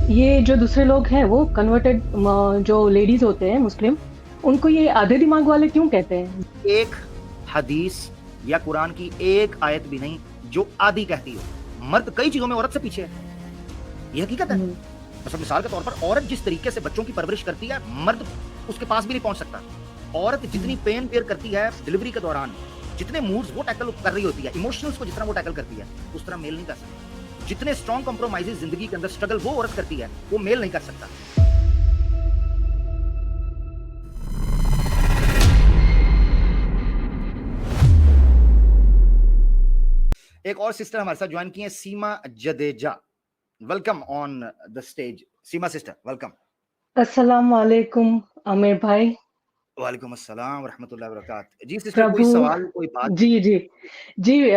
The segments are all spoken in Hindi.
ये जो दूसरे लोग हैं वो कन्वर्टेड जो लेडीज होते हैं मुस्लिम, उनको ये आधे दिमाग वाले क्यों कहते हैं? एक हदीस या कुरान की एक आयत भी नहीं जो आधी कहती हो मर्द कई चीजों में औरत से पीछे है। ये हकीकत है। हम्म, मतलब मिसाल के तौर पर औरत जिस तरीके से बच्चों की परवरिश करती है, मर्द उसके पास भी नहीं पहुंच सकता। औरत जितनी हम्म, पेन बेयर करती है डिलीवरी के दौरान, जितने मूड्स वो टैकल कर रही होती है, इमोशंस को जितना वो टैकल करती है, उस तरह मेल नहीं कर सकता। जितने स्ट्रॉन्ग कॉम्प्रोमाइजेस जिंदगी के अंदर स्ट्रगल वो औरत करती है, वो मेल नहीं कर सकता। एक और सिस्टर हमारे साथ ज्वाइन की है, Seema Jadeja. Welcome on the stage Seema sister, welcome. अस्सलाम वालेकुम आमिर भाई। वालेकुम अस्सलाम रहमतुल्लाहि व बरकात। जी सिस्टर, कोई प्रभु। सवाल, कोई बात? जी जी जी।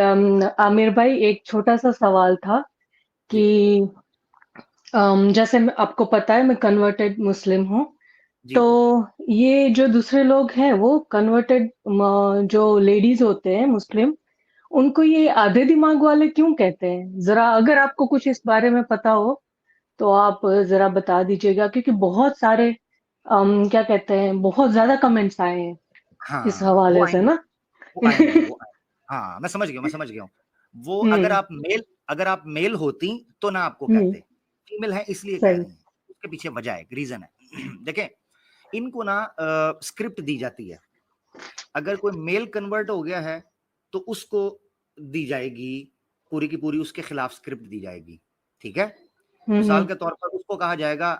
आमिर भाई, एक छोटा सा सवाल था कि जी जैसे आपको पता है मैं कन्वर्टेड मुस्लिम हूँ। जी तो जी। ये जो दूसरे लोग हैं वो कन्वर्टेड जो लेडीज होते हैं मुस्लिम, उनको ये आधे दिमाग वाले क्यों कहते हैं? जरा अगर आपको कुछ इस बारे में पता हो तो आप जरा बता दीजिएगा, क्योंकि बहुत सारे क्या कहते हैं, बहुत ज्यादा कमेंट्स आए हैं इस हाँ, वो हवाले से आएँगे, ना। वो आएँगे, वो आएँगे। हाँ, मैं समझ गया हूँ। वो हम्म। अगर आप मेल होती तो ना आपको हम्म। कहते। फीमेल हैं इसलिए कह सही। रही हैं। उसके पीछे वजह है, एक रीज़न है। देखें, इनको ना स्क्रिप्ट दी जाती है। अगर कोई मेल कन्वर्ट हो गया है, तो उसको दी जाएगी, पूरी की पूरी उसके खिलाफ स्क्रिप्ट दी जाएगी। ठीक है? मिसाल हम्म। के तौर पर उसको कहा जाएगा,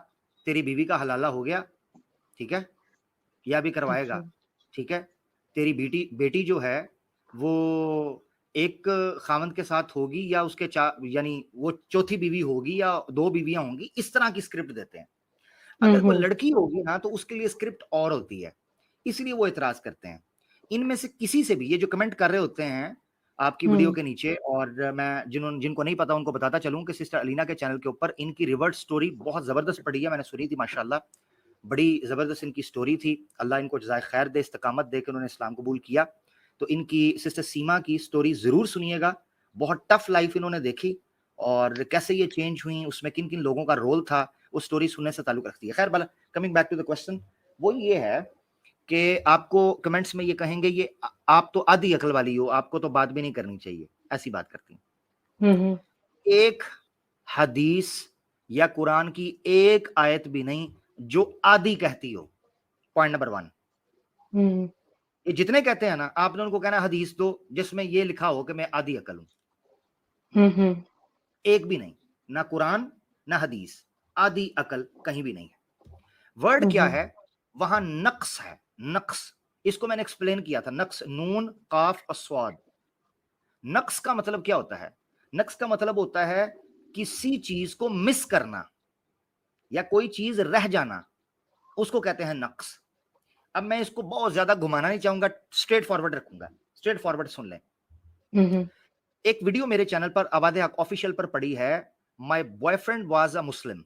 तेरी बीवी का हलाला हो गया, ठीक है? या भी अच्छा। करवाएगा, ठीक है? तेरी बेटी बेटी जो है, वो एक ख़ावंद के साथ होगी या उसके चा यानी वो चौथी बीवी होगी या 2 बीवियाँ होंगी, इस तरह की स्क्रिप्ट देते हैं। अगर कोई हम्म। लड़की होगी ना, तो उसके लिए स्क्रिप्ट और होती है, इसीलिए वो एतराज़ करते हैं। इनमें से किसी से भी ये जो कमेंट कर रहे होते हैं, आपकी वीडियो हम्म। के नीचे, और मैं जिनको नहीं पता उनको बताता चलूँ कि सिस्टर अलीना के चैनल के ऊपर इनकी रिवर्स स्टोरी बहुत ज़बरदस्त पड़ी है, मैंने सुनी थी माशाल्लाह। बड़ी ज़बरदस्त इनकी स्टोरी थी। अल्लाह इनको जज़ाए खैर दे, इस्तकामत दे के उन्होंने इस्लाम कबूल किया। तो इनकी सिस्टर सीमा की स्टोरी ज़रूर सुनिएगा। बहुत टफ लाइफ़ इन्होंने देखी और कैसे ये चेंज हुई, उसमें किन-किन लोगों का रोल था, वो स्टोरी सुनने से ताल्लुक रखती है। खैर भला, coming back to the question, वो ये है कि आपको कमेंट्स में ये कहेंगे, ये आप तो आधी अकल वाली हो, आपको तो बात भी नहीं करनी चाहिए, ऐसी बात करती हैं। हम्म। एक हदीस या कुरान की एक आयत भी नहीं जो आधी कहती हो, पॉइंट नंबर 1। हम्म। ये जितने कहते हैं ना, आपने उनको कहना हदीस दो जिसमें ये लिखा हो कि मैं आधी अकल हूं। हम्म। एक भी नहीं, ना कुरान ना हदीस, आधी अकल कहीं भी नहीं है। वर्ड क्या हम्म। है? वहां नक्स है, नक्स। इसको मैंने एक्सप्लेन किया था, नक्स, नून काफ और स्वाद। नक्स का मतलब क्या होता है? नक्स का मतलब होता है किसी चीज को मिस करना या कोई चीज रह जाना, उसको कहते हैं नक्स। अब मैं इसको बहुत ज्यादा घुमाना नहीं चाहूंगा, स्ट्रेट फॉरवर्ड रखूंगा। स्ट्रेट फॉरवर्ड सुन लें। हम्म। एक वीडियो मेरे चैनल पर आबादे हक ऑफिशियल पर पड़ी है, माय बॉयफ्रेंड वाज अ मुस्लिम।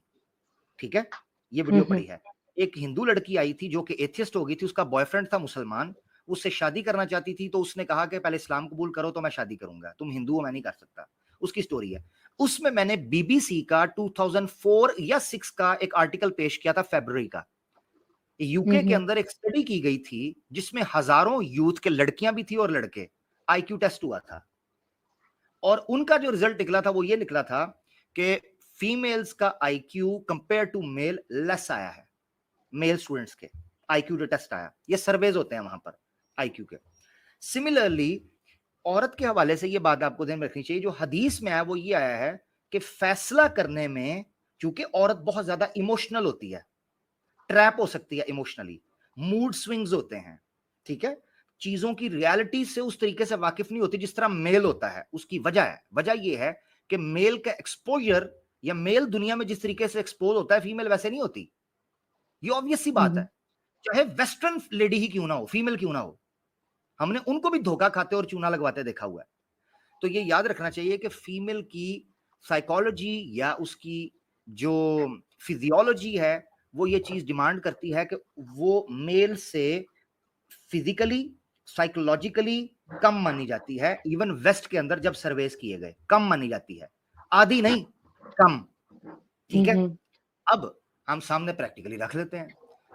ठीक है? ये वीडियो हम्म। पड़ी है। एक हिंदू लड़की आई थी जो कि एथियस्ट हो गई थी, उसका बॉयफ्रेंड था मुसलमान, उससे शादी करना चाहती थी, तो उसने कहा कि पहले इस्लाम कबूल करो तो मैं शादी करूंगा, तुम हिंदू हो, मैं नहीं कर सकता। उसकी स्टोरी है। उसमें मैंने बीबीसी का 2004 या 6 का एक आर्टिकल पेश किया था, फरवरी का। यूके के हम्म। अंदर एक स्टडी की गई थी जिसमें हजारों यूथ के, लड़कियां भी थी और लड़के, आईक्यू टेस्ट हुआ था। और उनका जो रिजल्ट निकला था वो ये निकला था कि फीमेल्स का IQ compare to male less आया है। मेल स्टूडेंट्स के आईक्यू जो टेस्ट आया, ये सर्वेज होते हैं वहां पर आईक्यू के। सिमिलरली औरत के हवाले से ये बात आपको ध्यान में रखनी चाहिए, जो हदीस में आया वो ये आया है कि फैसला करने में, चूंकि औरत बहुत ज्यादा इमोशनल होती है, ट्रैप हो सकती है इमोशनली, मूड स्विंग्स होते हैं, ठीक है, चीजों की रियलिटी से उस तरीके से वाकिफ नहीं होती जिस तरह मेल होता है। उसकी वजह यह है कि मेल का एक्सपोजर या मेल दुनिया में जिस तरीके से एक्सपोज होता है, फीमेल वैसे नहीं होती। ये ऑब्वियस सी बात है। हम्म। चाहे वेस्टर्न लेडी ही क्यों ना हो, फीमेल क्यों ना हो, हमने उनको भी धोखा खाते और चूना लगवाते देखा हुआ है। तो ये याद रखना चाहिए कि फीमेल की साइकोलॉजी या उसकी जो फिजियोलॉजी है, वो ये चीज डिमांड करती है कि वो मेल से फिजिकली, साइकोलॉजिकली कम मानी जाती है। इवन वेस्ट के अंदर जब सर्वेस किए गए, कम मानी जाती है, आधी नहीं, कम। ठीक है? हम्म। अब हम सामने प्रैक्टिकली रख लेते हैं,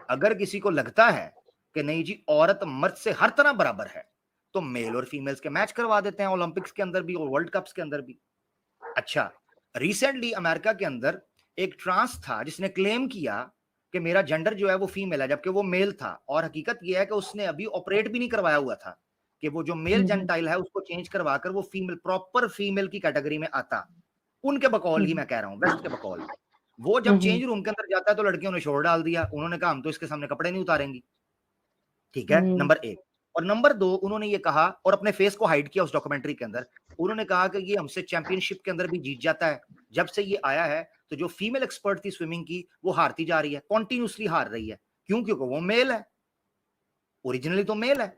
अगर किसी को लगता है कि नहीं जी औरत मर्द से हर तरह बराबर है, तो मेल और फीमेल्स के मैच करवा देते हैं ओलंपिक्स के अंदर भी और वर्ल्ड कप्स के अंदर भी। अच्छा, रिसेंटली अमेरिका के अंदर एक ट्रांस था जिसने क्लेम किया कि मेरा जेंडर जो है वो फीमेल है, जबकि वो मेल था, और हकीकत ये है कि उसने अभी ऑपरेट भी नहीं करवाया हुआ था कि वो जो मेल जेंटाइल है उसको चेंज करवाकर वो फीमेल, प्रॉपर फीमेल की कैटेगरी में आता। उनके बकौल ही मैं कह रहा हूँ, वेस्ट के बकौल। वो जब चेंज रूम के अंदर जाता है तो लड़कियों ने शोर डाल दिया, उन्होंने कहा हम तो इसके सामने कपड़े नहीं उतारेंगी। ठीक है, नंबर एक। और नंबर दो, उन्होंने ये कहा और अपने फेस को हाइड किया उस डॉक्यूमेंट्री के अंदर, उन्होंने कहा कि ये हमसे चैंपियनशिप के अंदर भी जीत जाता है, जब से ये आया है तो जो फीमेल एक्सपर्ट थी स्विमिंग की वो हारती जा रही है, कॉन्टिन्यूसली हार रही है। क्यों? क्योंकि वो मेल है, ओरिजिनली तो मेल है।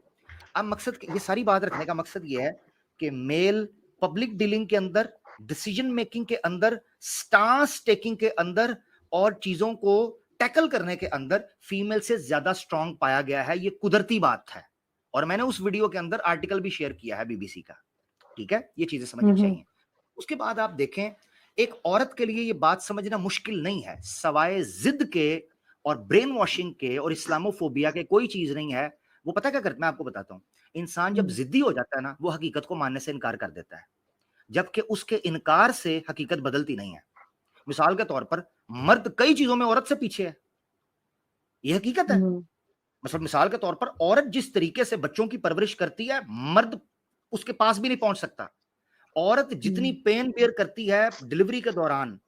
अब मकसद, ये सारी बात रखने का मकसद ये है कि मेल पब्लिक डीलिंग के अंदर, डिसीजन मेकिंग के अंदर, स्टांस टेकिंग के अंदर और चीजों को टैकल करने के अंदर फीमेल से ज्यादा स्ट्रांग पाया गया है। ये कुदरती बात है, और मैंने उस वीडियो के अंदर आर्टिकल भी शेयर किया है बीबीसी का। ठीक है, ये चीजें समझनी चाहिए। उसके बाद आप देखें, एक औरत के लिए ये बात समझना मुश्किल नहीं है, सवाए जिद के और ब्रेन वॉशिंग के और इस्लामोफोबिया के कोई चीज नहीं है। वो पता क्या करता है, मैं आपको बताता हूं। इंसान जब जिद्दी हो जाता है ना, वो हकीकत को मानने से इनकार कर देता है, जबकि उसके इनकार से हकीकत बदलती नहीं है। मिसाल के तौर पर मर्द कई चीजों में औरत से पीछे है, यह हकीकत है। मतलब मिसाल के तौर पर औरत जिस तरीके से बच्चों की परवरिश करती है, मर्द उसके पास भी नहीं पहुंच सकता। औरत जितनी पेन बेयर करती है डिलीवरी के दौरान,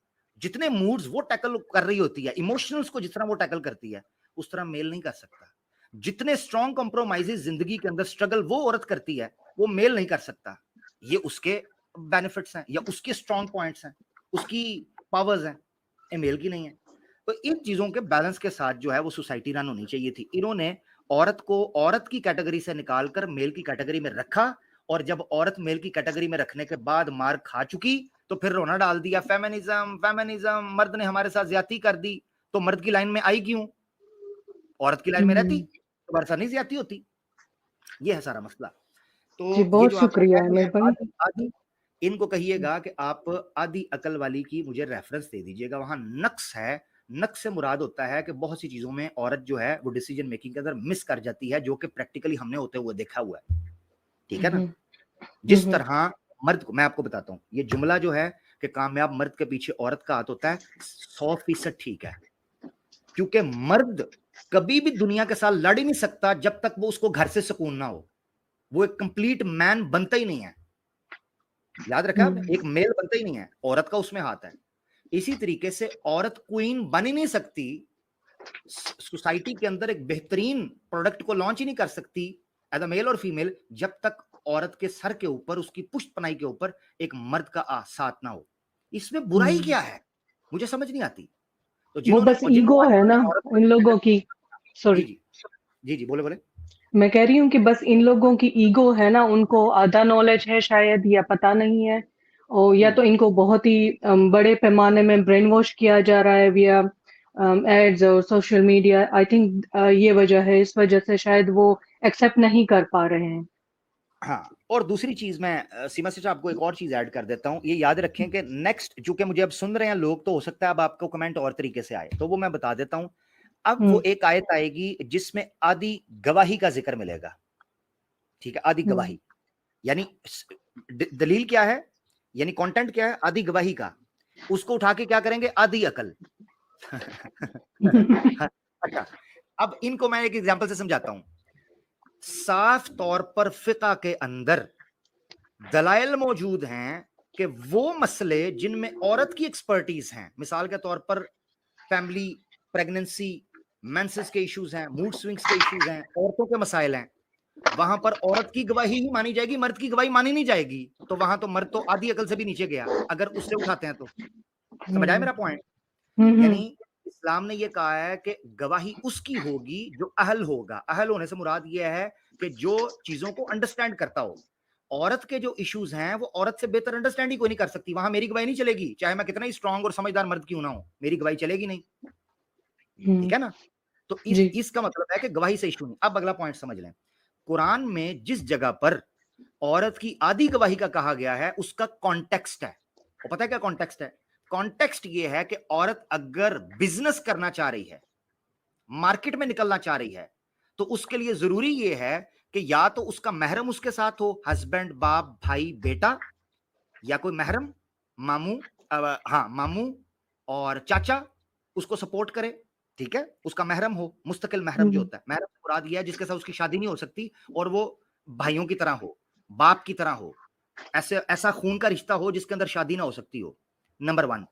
जितने मूड्स वो टैकल कर रही होती है, इमोशनल्स को जिस तरह वो टैकल करती है, उस तरह मेल नहीं कर सकता। जितने स्ट्रॉन्ग कॉम्प्रोमाइजेस जिंदगी के अंदर स्ट्रगल वो औरत करती है, वो मेल नहीं कर सकता। ये उसके बेनिफिट्स हैं या उसके स्ट्रॉन्ग पॉइंट्स हैं, उसकी पावर्स हैं, ये मेल की नहीं है। तो इन चीजों के बैलेंस के साथ जो है वो सोसाइटी रन होनी चाहिए थी। इन्होंने औरत को औरत की कैटेगरी से निकालकर मेल की कैटेगरी में रखा, और जब औरत मेल की कैटेगरी में रखने के बाद मार खा चुकी तो फिर रोना डाल दिया, फेमिनिज्म फेमिनिज्म, मर्द ने हमारे साथ ज्यादती कर दी। तो मर्द की लाइन में आई क्यों? औरत की लाइन में रहती तो बरसा नहीं ज्यादती होती। ये है सारा मसला। जी, तो ये बहुत जो आपने शुक्रिया कहा आमिर भाई। आदि आदि, इनको कहिएगा कि आप आदि अकल वाली की मुझे रेफरेंस दे दीजिएगा, वहां नक्स है। नक्स से मुराद होता है कि बहुत सी चीजों में औरत जो है वो डिसीजन मेकिंग के अंदर मिस कर जाती है, जो कि प्रैक्टिकली हमने होते हुए देखा हुआ है। ठीक है ना? जिस तरह मर्द को, मैं आपको बताता हूं, ये जुमला जो है कि कामयाब मर्द के पीछे औरत का हाथ होता है, 100% ठीक है। क्योंकि मर्द कभी भी दुनिया के साथ लड़ ही नहीं सकता जब तक वो उसको घर से सुकून ना हो। वो एक कंप्लीट मैन बनता ही नहीं है। याद रखा आपने, एक मेल बनता ही नहीं है, औरत का उसमें हाथ है। इसी तरीके से औरत क्वीन बन ही नहीं सकती, सोसाइटी के अंदर एक बेहतरीन प्रोडक्ट को लॉन्च ही नहीं कर सकती एज अ मेल और फीमेल, जब तक औरत के सर के ऊपर, उसकी पुष्ट पनाई के ऊपर एक मर्द का साथ ना हो। इसमें बुराई क्या है, मुझे समझ नहीं आती। तो वो जिन्होंने बस जिनको ईगो आज है ना औरत उन लोगों की। जी सॉरी, जी जी जी, बोले बोले। मैं कह रही हूँ कि बस इन लोगों की ईगो है ना, उनको आधा नॉलेज है शायद, या पता नहीं है, और या तो इनको बहुत ही बड़े पैमाने में ब्रेन वॉश किया जा रहा है विया एड्स और सोशल मीडिया। आई थिंक ये वजह है, इस वजह से शायद वो एक्सेप्ट नहीं कर पा रहे हैं। हाँ, और दूसरी चीज मैं सीमा से आपको एक और चीज ऐड कर देता हूं। ये याद रखें कि नेक्स्ट, चूंकि मुझे अब सुन रहे हैं लोग, तो हो सकता है अब आपको कमेंट और तरीके से आए, तो वो मैं बता देता हूं। अब वो एक आयत आएगी जिसमें आदि गवाही का जिक्र मिलेगा। ठीक है, आदि गवाही यानी दलील क्या है, यानी कंटेंट क्या है, आदि गवाही का। उसको उठा के क्या करेंगे, आदि अकल। अच्छा, अब इनको मैं एक एग्जांपल से समझाता हूं। साफ तौर पर फिका के अंदर दलाइल मौजूद हैं कि वो मसले जिनमें औरत की एक्सपर्टीज हैं, मिसाल के तौर पर फैमिली, प्रेगनेंसी, मेंसेस के इश्यूज हैं, मूड स्विंग्स के इश्यूज हैं, औरतों के मसाइल हैं, वहां पर औरत की गवाही ही मानी जाएगी, मर्द की गवाही मानी नहीं जाएगी। तो वहां तो मर्द तो आधी अकल से भी नीचे गया अगर उससे उठाते हैं तो। समझ आया मेरा पॉइंट? यानी इस्लाम ने यह कहा है कि गवाही उसकी होगी जो अहल होगा। अहल होने से मुराद यह है कि जो चीजों को अंडरस्टैंड करता हो। औरत के जो इश्यूज हैं वो औरत से बेहतर अंडरस्टैंड ही कोई नहीं कर सकती, वहां मेरी गवाही नहीं चलेगी, चाहे मैं कितना ही स्ट्रांग और समझदार मर्द क्यों ना हो, मेरी गवाही चलेगी नहीं। ठीक है ना? तो इसका मतलब है कि गवाही से इशू नहीं। अब अगला पॉइंट समझ लें। कुरान में जिस जगह पर औरत की आधी गवाही का कहा गया है उसका कॉन्टेक्स्ट है, और पता है क्या कॉन्टेक्स्ट है? कॉन्टेक्स्ट ये है कि औरत अगर बिजनेस करना चाह रही है, मार्केट में निकलना चाह रही है, तो उसके लिए जरूरी ये है कि या तो उसका महरम उसके साथ हो, हस्बैंड, बाप, भाई, बेटा, या कोई महरम, मामू, हाँ मामू और चाचा उसको सपोर्ट करे, ठीक है, उसका महरम हो, मुस्तकिल महरम जो होता है। महरम से मुराद यह है जिसके साथ उसकी शादी नहीं हो सकती और वो भाइयों की तरह हो, बाप की तरह हो, ऐसे ऐसा खून का रिश्ता हो जिसके अंदर शादी ना हो सकती हो, नंबर 1।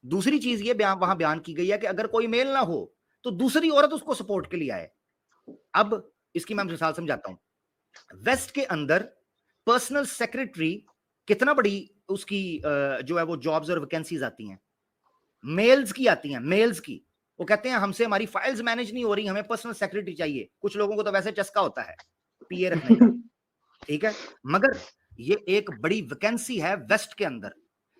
दूसरी चीज ये वहां बयान की गई है कि अगर कोई मेल ना हो तो दूसरी औरत उसको सपोर्ट के लिए आए। अब इसकी मैं मिसाल समझाता हूं। वेस्ट के अंदर पर्सनल सेक्रेटरी कितना बड़ी उसकी जो है वो जॉब्स और वैकेंसीज आती हैं, मेल्स की आती हैं, मेल्स की। वो कहते हैं हमसे हमारी फाइल्स मैनेज नहीं हो रही, हमें पर्सनल सेक्रेटरी चाहिए। कुछ लोगों को तो वैसे चस्का होता है पीए रखने का, ठीक है, मगर ये एक बड़ी वैकेंसी है वेस्ट के अंदर।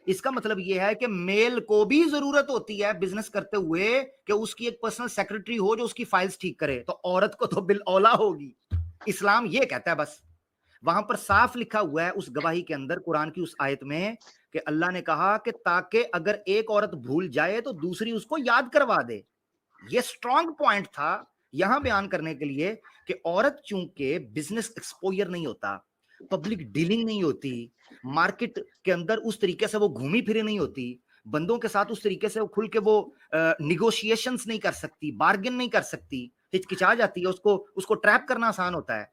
इसका मतलब यह है कि मेल को भी जरूरत होती है बिजनेस करते हुए कि उसकी एक पर्सनल सेक्रेटरी हो जो उसकी फाइल्स ठीक करे, तो औरत को तो बिल औला होगी। इस्लाम ये कहता है बस। वहां पर साफ लिखा हुआ है उस गवाही के अंदर, कुरान की उस आयत में, कि अल्लाह ने कहा कि ताकि अगर एक औरत भूल जाए तो दूसरी उसको याद करवा दे। ये स्ट्रॉन्ग पॉइंट था यहां बयान करने के लिए कि औरत चूंकि बिजनेस एक्सपोजर नहीं होता, पब्लिक डीलिंग नहीं होती, मार्केट के अंदर उस तरीके से वो घूमी फिरी नहीं होती, बंदों के साथ उस तरीके से वो खुल के वो निगोशिएशंस नहीं कर सकती, बार्गेन नहीं कर सकती, हिचकिचा जाती है, उसको उसको ट्रैप करना आसान होता है,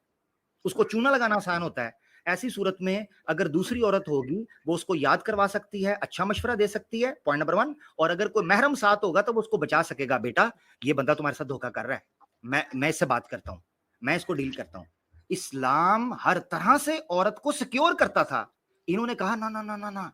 उसको चूना लगाना आसान होता है। ऐसी सूरत में अगर दूसरी औरत होगी वो उसको याद करवा सकती है, अच्छा मशवरा दे सकती है, पॉइंट नंबर 1। और अगर कोई महरम साथ होगा तो वो उसको बचा सकेगा, बेटा ये बंदा तुम्हारे साथ धोखा कर रहा है, मैं इससे बात करता हूं, मैं इसको डील करता हूं। इस्लाम हर तरह से औरत को सिक्योर करता था। इन्होंने कहा ना ना ना ना ना,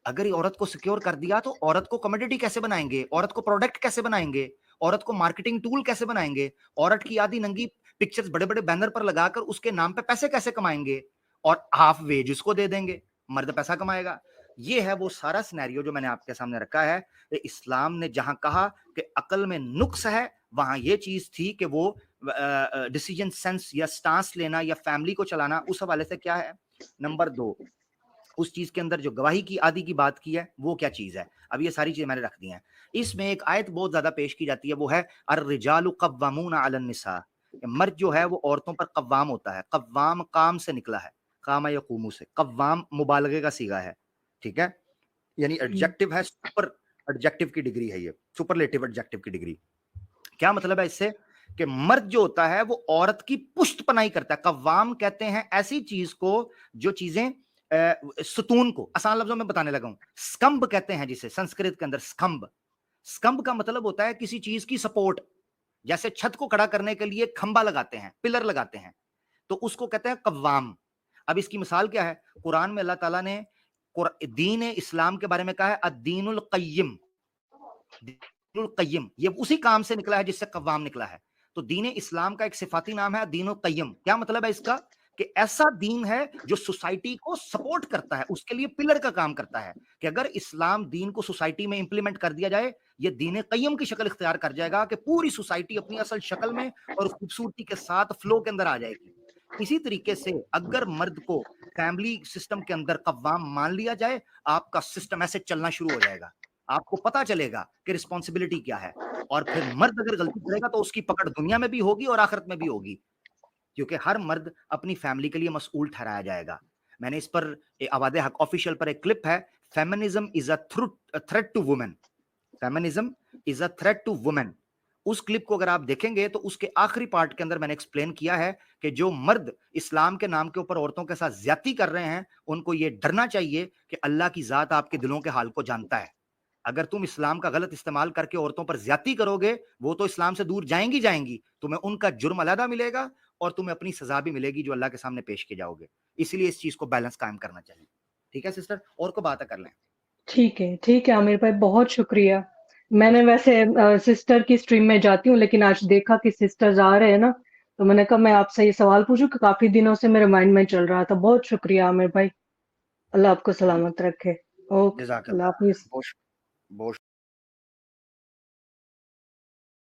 अगर ये औरत को सिक्योर कर दिया तो औरत को कमोडिटी कैसे बनाएंगे, औरत को प्रोडक्ट कैसे बनाएंगे, औरत को मार्केटिंग टूल कैसे बनाएंगे, औरत की आधी नंगी पिक्चर्स बड़े बड़े बैनर पर लगाकर उसके नाम पे पैसे कैसे कमाएंगे, और हाफ वेज उसको दे देंगे, मर्द पैसा कमाएगा। ये है वो सारा सिनेरियो जो मैंने आपके सामने रखा है। इस्लाम ने जहां कहा कि अकल में नुक्स है, वहां ये चीज थी कि वो डिसीजन सेंस या स्टांस लेना या फैमिली को चलाना, उस हवाले से क्या है। नंबर 2, उस चीज के अंदर जो गवाही की आदि की बात की है वो क्या चीज है। अब ये सारी चीजें मैंने रख दी हैं। इसमें एक आयत बहुत ज्यादा पेश की जाती है, वो है अर्रिजालु कव्वामूना अलन निसा। मर्द जो है वो औरतों पर कव्वाम होता है। कव्वाम काम से निकला है, कामा यकूमू से। कव्वाम मुबालगे का सीगा है, ठीक है, यानी एडजेक्टिव है, सुपर एडजेक्टिव की डिग्री है, ये सुपरलेटिव एडजेक्टिव की डिग्री। क्या मतलब है इससे कि मर्द जो होता है वो औरत की पुष्ट पनाही करता है। कव्वाम कहते हैं ऐसी चीज को जो चीजें सतून को, आसान लफ्जों में बताने लगा हूं, स्कंब कहते हैं जिसे संस्कृत के अंदर स्कंब। स्कंब का मतलब होता है किसी चीज की सपोर्ट, जैसे छत को खड़ा करने के लिए खंबा लगाते हैं, पिलर लगाते हैं, तो उसको कहते हैं कव्वाम। अब इसकी मिसाल क्या है, कुरान में अल्लाह ताला ने दीन इस्लाम के बारे में कहा है अद्दीनुल क़य्यिम। दीनुल क़य्यिम ये उसी काम से निकला है जिससे कव्वाम निकला है। तो दीन इस्लाम का एक सिफाती नाम है दीनुल क़य्यिम। क्या मतलब है इसका, कि ऐसा दीन है जो सोसाइटी को सपोर्ट करता है, उसके लिए पिलर का काम करता है, कि अगर इस्लाम दीन को सोसाइटी में इंप्लीमेंट कर दिया जाए, ये दीन क़य्यिम की शक्ल इख्तियार कर जाएगा कि पूरी सोसाइटी अपनी असल शक्ल में और खूबसूरती के साथ फ्लो के अंदर आ जाएगी। इसी तरीके से अगर मर्द को फैमिली सिस्टम के अंदर कव्वाम मान लिया जाए, आपका सिस्टम ऐसे चलना शुरू हो जाएगा, आपको पता चलेगा कि रिस्पॉन्सिबिलिटी क्या है। और फिर मर्द अगर गलती करेगा तो उसकी पकड़ दुनिया में भी होगी और आखिरत में भी होगी, क्योंकि हर मर्द अपनी फैमिली के लिए मसऊल ठहराया जाएगा। मैंने इस पर आवाज़े हक ऑफिशियल पर एक क्लिप है, feminism is a threat to women, feminism is a threat to women. उस क्लिप को अगर आप देखेंगे तो उसके आखिरी पार्ट के अंदर मैंने एक्सप्लेन किया है कि जो मर्द इस्लाम के नाम के ऊपर औरतों के साथ ज्यादती कर रहे हैं, उनको यह डरना चाहिए कि अल्लाह की जात आपके दिलों के हाल को जानता है। अगर तुम इस्लाम का गलत इस्तेमाल करके औरतों पर ज्यादती करोगे, वो तो इस्लाम से दूर जाएंगी जाएंगी, तुम्हें उनका जुर्म अलहदा मिलेगा और तुम्हें अपनी सजा भी मिलेगी जो अल्लाह के सामने पेश किए जाओगे। इसलिए इस चीज को बैलेंस कायम करना चाहिए। ठीक है सिस्टर, और को बात कर लें। ठीक है आमिर भाई, बहुत शुक्रिया। मैंने वैसे सिस्टर की स्ट्रीम में जाती हूँ, लेकिन आज देखा कि सिस्टर्स आ रहे हैं ना, तो मैंने कहा मैं आपसे ये सवाल पूछूं कि काफी दिनों से मेरे माइंड में चल रहा था। बहुत शुक्रिया आमिर भाई, अल्लाह आपको सलामत रखे। ओके, अल्लाह जज़ाकल्लाह। हाफिज। बहुत बहुत